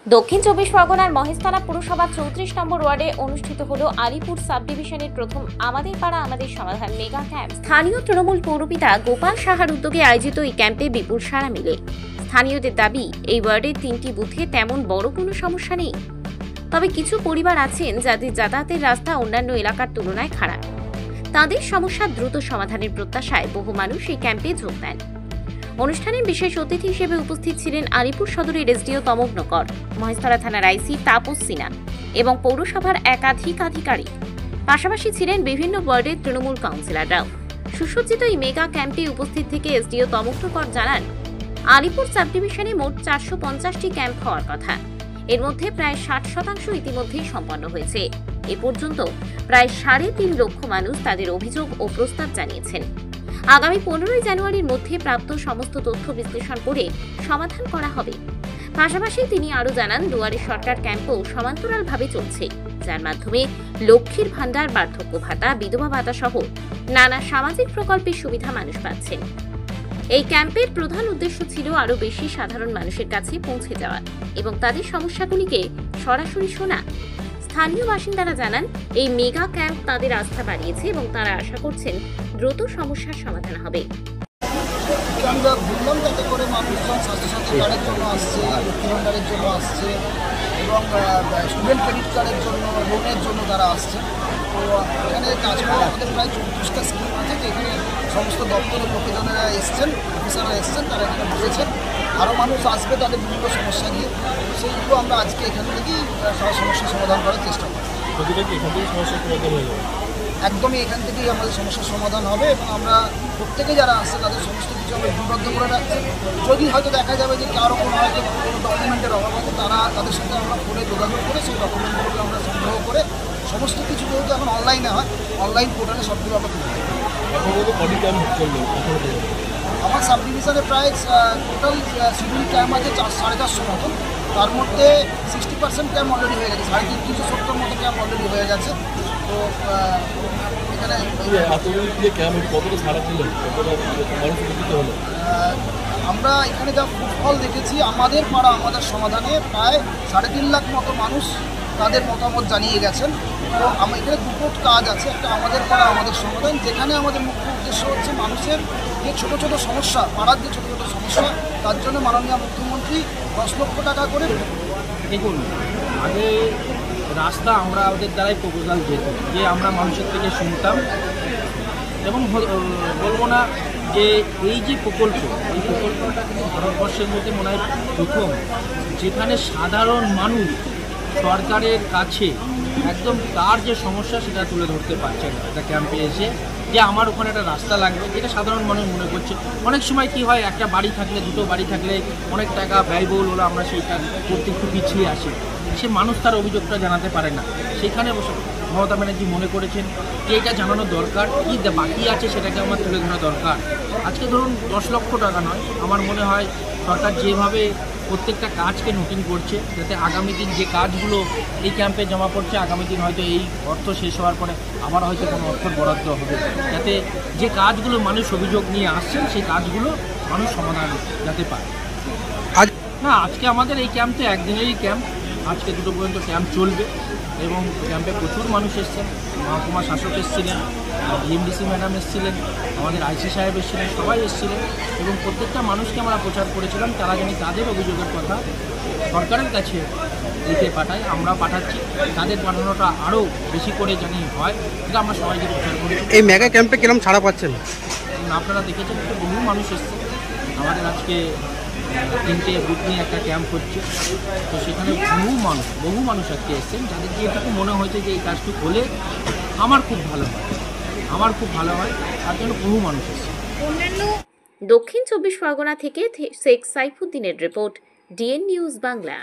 দক্ষিণ চব্বিশ পরগনার মহেশতলা পুরসভার 34 নম্বর ওয়ার্ডে অনুষ্ঠিত হলো আলিপুর সাব ডিভিশনের প্রথম আমাদের পাড়া আমাদের সমাধান মেগা ক্যাম্প। স্থানীয় তৃণমূল পৌরপিতা গোপাল সাহার উদ্যোগে আয়োজিত এই ক্যাম্পে বিপুল সাড়া মিলে। স্থানীয়দের দাবি, এই ওয়ার্ডের 3টি বুথে তেমন বড় কোনো সমস্যা নেই, তবে কিছু পরিবার আছেন যাদের যাতায়াতের রাস্তা অন্যান্য এলাকার তুলনায় খারাপ। তাদের সমস্যা দ্রুত সমাধানের প্রত্যাশায় বহু মানুষ এই ক্যাম্পে যোগ দেন। অনুষ্ঠানে বিশেষ অতিথি হিসেবে উপস্থিত ছিলেন আলিপুর সদরের এসডিও তমগ্নকর, মহেশতলা থানার আইসি তাপস সিনহা এবং পৌরসভার একাধিক আধিকারিক। পাশাপাশি ছিলেন বিভিন্ন ওয়ার্ডের তৃণমূল কাউন্সিলররাও। সুসজ্জিত এই মেগা ক্যাম্পে উপস্থিত থেকে এসডিও তমগ্নকর জানান, আলিপুর সাব ডিভিশনে মোট 450টি ক্যাম্প হওয়ার কথা। এর মধ্যে প্রায় 60% ইতিমধ্যেই সম্পন্ন হয়েছে। এ পর্যন্ত প্রায় 3.5 লক্ষ মানুষ তাদের অভিযোগ ও প্রস্তাব জানিয়েছেন। আগামী 15 জানুয়ারির মধ্যে প্রাপ্ত সমস্ত তথ্য বিশ্লেষণ করে সমাধান করা হবে। পাশাপাশি তিনি আরও জানান, দুয়ারে সরকার ক্যাম্পও সমান্তরালভাবে চলছে, যার মাধ্যমে লক্ষ্মীর ভাণ্ডার, বার্ধক্য ভাতা, বিধবা ভাতা সহ নানা সামাজিক প্রকল্পের সুবিধা মানুষ পাচ্ছেন। এই ক্যাম্পের প্রধান উদ্দেশ্য ছিল আরও বেশি সাধারণ মানুষের কাছে পৌঁছে যাওয়া এবং তাদের সমস্যাগুলিকে সরাসরি শোনা। স্থানীয় বাসিন্দারা জানান, এই মেগা ক্যাম্প তাদের আস্থা বাড়িয়েছে এবং তারা আশা করছেন দ্রুত সমস্যার সমাধান হবে। আমরা বললাম যাতে করে মানুষজন স্বাস্থ্যসাথী কার্ডের জন্য আসছে, লক্ষ্মী ভাণ্ডারের জন্য আসছে এবং স্টুডেন্ট ক্রেডিট কার্ডের জন্য, লোনের জন্য তারা আসছে। তো এখানে তাছাড়াও আমাদের প্রায় 34টা স্কিম আছে, যে এখানে সমস্ত দপ্তরের লোকেজনেরা এসছেন, অফিসাররা এসছেন, তারা এখানে বসেছেন। আরও মানুষ আসবে তাদের বিভিন্ন সমস্যা নিয়ে, সেইগুলো আমরা আজকে এখান থেকেই সমস্যার সমাধান করার চেষ্টা করি। একদমই এখান থেকেই আমাদের সমস্যার সমাধান হবে এবং আমরা প্রত্যেকে যারা আসছে তাদের সমস্ত কিছু আমরা লিপিবদ্ধ করে রাখছি। যদি হয়তো দেখা যাবে যে কারো কোনো হয়তো কোনো ডকুমেন্টের অভাব আছে, তাদের সাথে আমরা ফোনে যোগাযোগ করে সেই ডকুমেন্টগুলোকে আমরা সংগ্রহ করে সমস্ত কিছু যেহেতু এখন অনলাইনে হয়, অনলাইন পোর্টালে সবগুলো আমরা তুলে দিই। আমার সাব ডিভিশনে প্রায় টোটাল শিডিউল ক্যাম্প আছে 450 মতন। তার মধ্যে 60% ক্যাম্প অলরেডি হয়ে গেছে, 370 মতো ক্যাম্প অলরেডি হয়ে গেছে। তো এখানে আমরা এখানে যা ফল দেখেছি, আমাদের পাড়া আমাদের সমাধানে প্রায় 3.5 লাখ মতো মানুষ তাদের মতামত জানিয়ে গেছেন। তো আমার এখানে দুটো কাজ আছে, একটা আমাদের পাড়া আমাদের সমাধান, যেখানে আমাদের মুখ্য উদ্দেশ্য হচ্ছে মানুষের যে ছোটো ছোটো সমস্যা, পাড়ার যে ছোটো ছোটো সমস্যা, তার জন্য মাননীয় মুখ্যমন্ত্রী 10 লক্ষ টাকা করে। দেখুন, আগে রাস্তা আমরা ওদের দ্বারাই প্রপোজাল যেত, যে আমরা মানুষের থেকে শুনতাম এবং বলবো না যে এই যে প্রকল্প, এই প্রকল্পটা কিন্তু ভারতবর্ষের মধ্যে মনে হয় প্রথম, যেখানে সাধারণ মানুষ সরকারের কাছে একদম তার যে সমস্যা সেটা তুলে ধরতে পারছে না। একটা ক্যাম্পে এসে যে আমার ওখানে একটা রাস্তা লাগবে, যেটা সাধারণ মানুষ মনে করছে। অনেক সময় কি হয়, একটা বাড়ি থাকলে, দুটো বাড়ি থাকলে অনেক টাকা ব্যয়বহুল হলো, আমরা সেইটা করতে একটু পিছিয়ে আসি। সে মানুষ তার অভিযোগটা জানাতে পারে না। সেখানে বসে মমতা ব্যানার্জি মনে করেছেন যে এটা জানানো দরকার, কী বাকি আছে সেটাকে আমার তুলে ধরা দরকার। আজকে ধরুন 10 লক্ষ টাকা নয়, আমার মনে হয় সরকার যেভাবে প্রত্যেকটা কাজকে নোটিং করছে, যাতে আগামী দিন যে কাজগুলো এই ক্যাম্পে জমা পড়ছে, আগামী দিন হয়তো এই অর্থ শেষ হওয়ার পরে আবার হয়তো কোনো অর্থ বরাদ্দ হবে, যাতে যে কাজগুলো মানুষ অভিযোগ নিয়ে আসছেন সেই কাজগুলো মানুষ সমাধান যাতে পায়। আজকে আমাদের এই ক্যাম্প তো একদিনেরই ক্যাম্প, আজকে 2টো পর্যন্ত ক্যাম্প চলবে এবং ক্যাম্পে প্রচুর মানুষ এসছেন। মহকুমা শাসক এসেছিলেন, ডিএমডিসি ম্যাডাম এসেছিলেন, আমাদের আইসি সাহেব এসেছিলেন, সবাই এসেছিলেন এবং প্রত্যেকটা মানুষকে আমরা প্রচার করেছিলাম তারা জানি তাদের অভিযোগের কথা সরকারের কাছে লিখে পাঠায়। আমরা পাঠাচ্ছি, তাদের পাঠানোটা আরও বেশি করে জানি হয়, এটা আমরা সবাইকে প্রচার করি। এই মেগা ক্যাম্পে কিরকম ছাড়া পাচ্ছেন? আপনারা দেখেছেন যে বহু মানুষ এসছে। আমাদের আজকে 3টে বুথ নিয়ে একটা ক্যাম্প হচ্ছে, তো সেখানে বহু মানুষ আজকে এসছেন, যাদের যে এটাকে মনে হয়েছে যে এই কাজটি হলে আমার খুব ভালো হয়, তার জন্য বহু মানুষ এসছে। দক্ষিণ চব্বিশ পরগনা থেকে শেখ সাইফুদ্দিনের রিপোর্ট, ডিএন নিউজ বাংলা।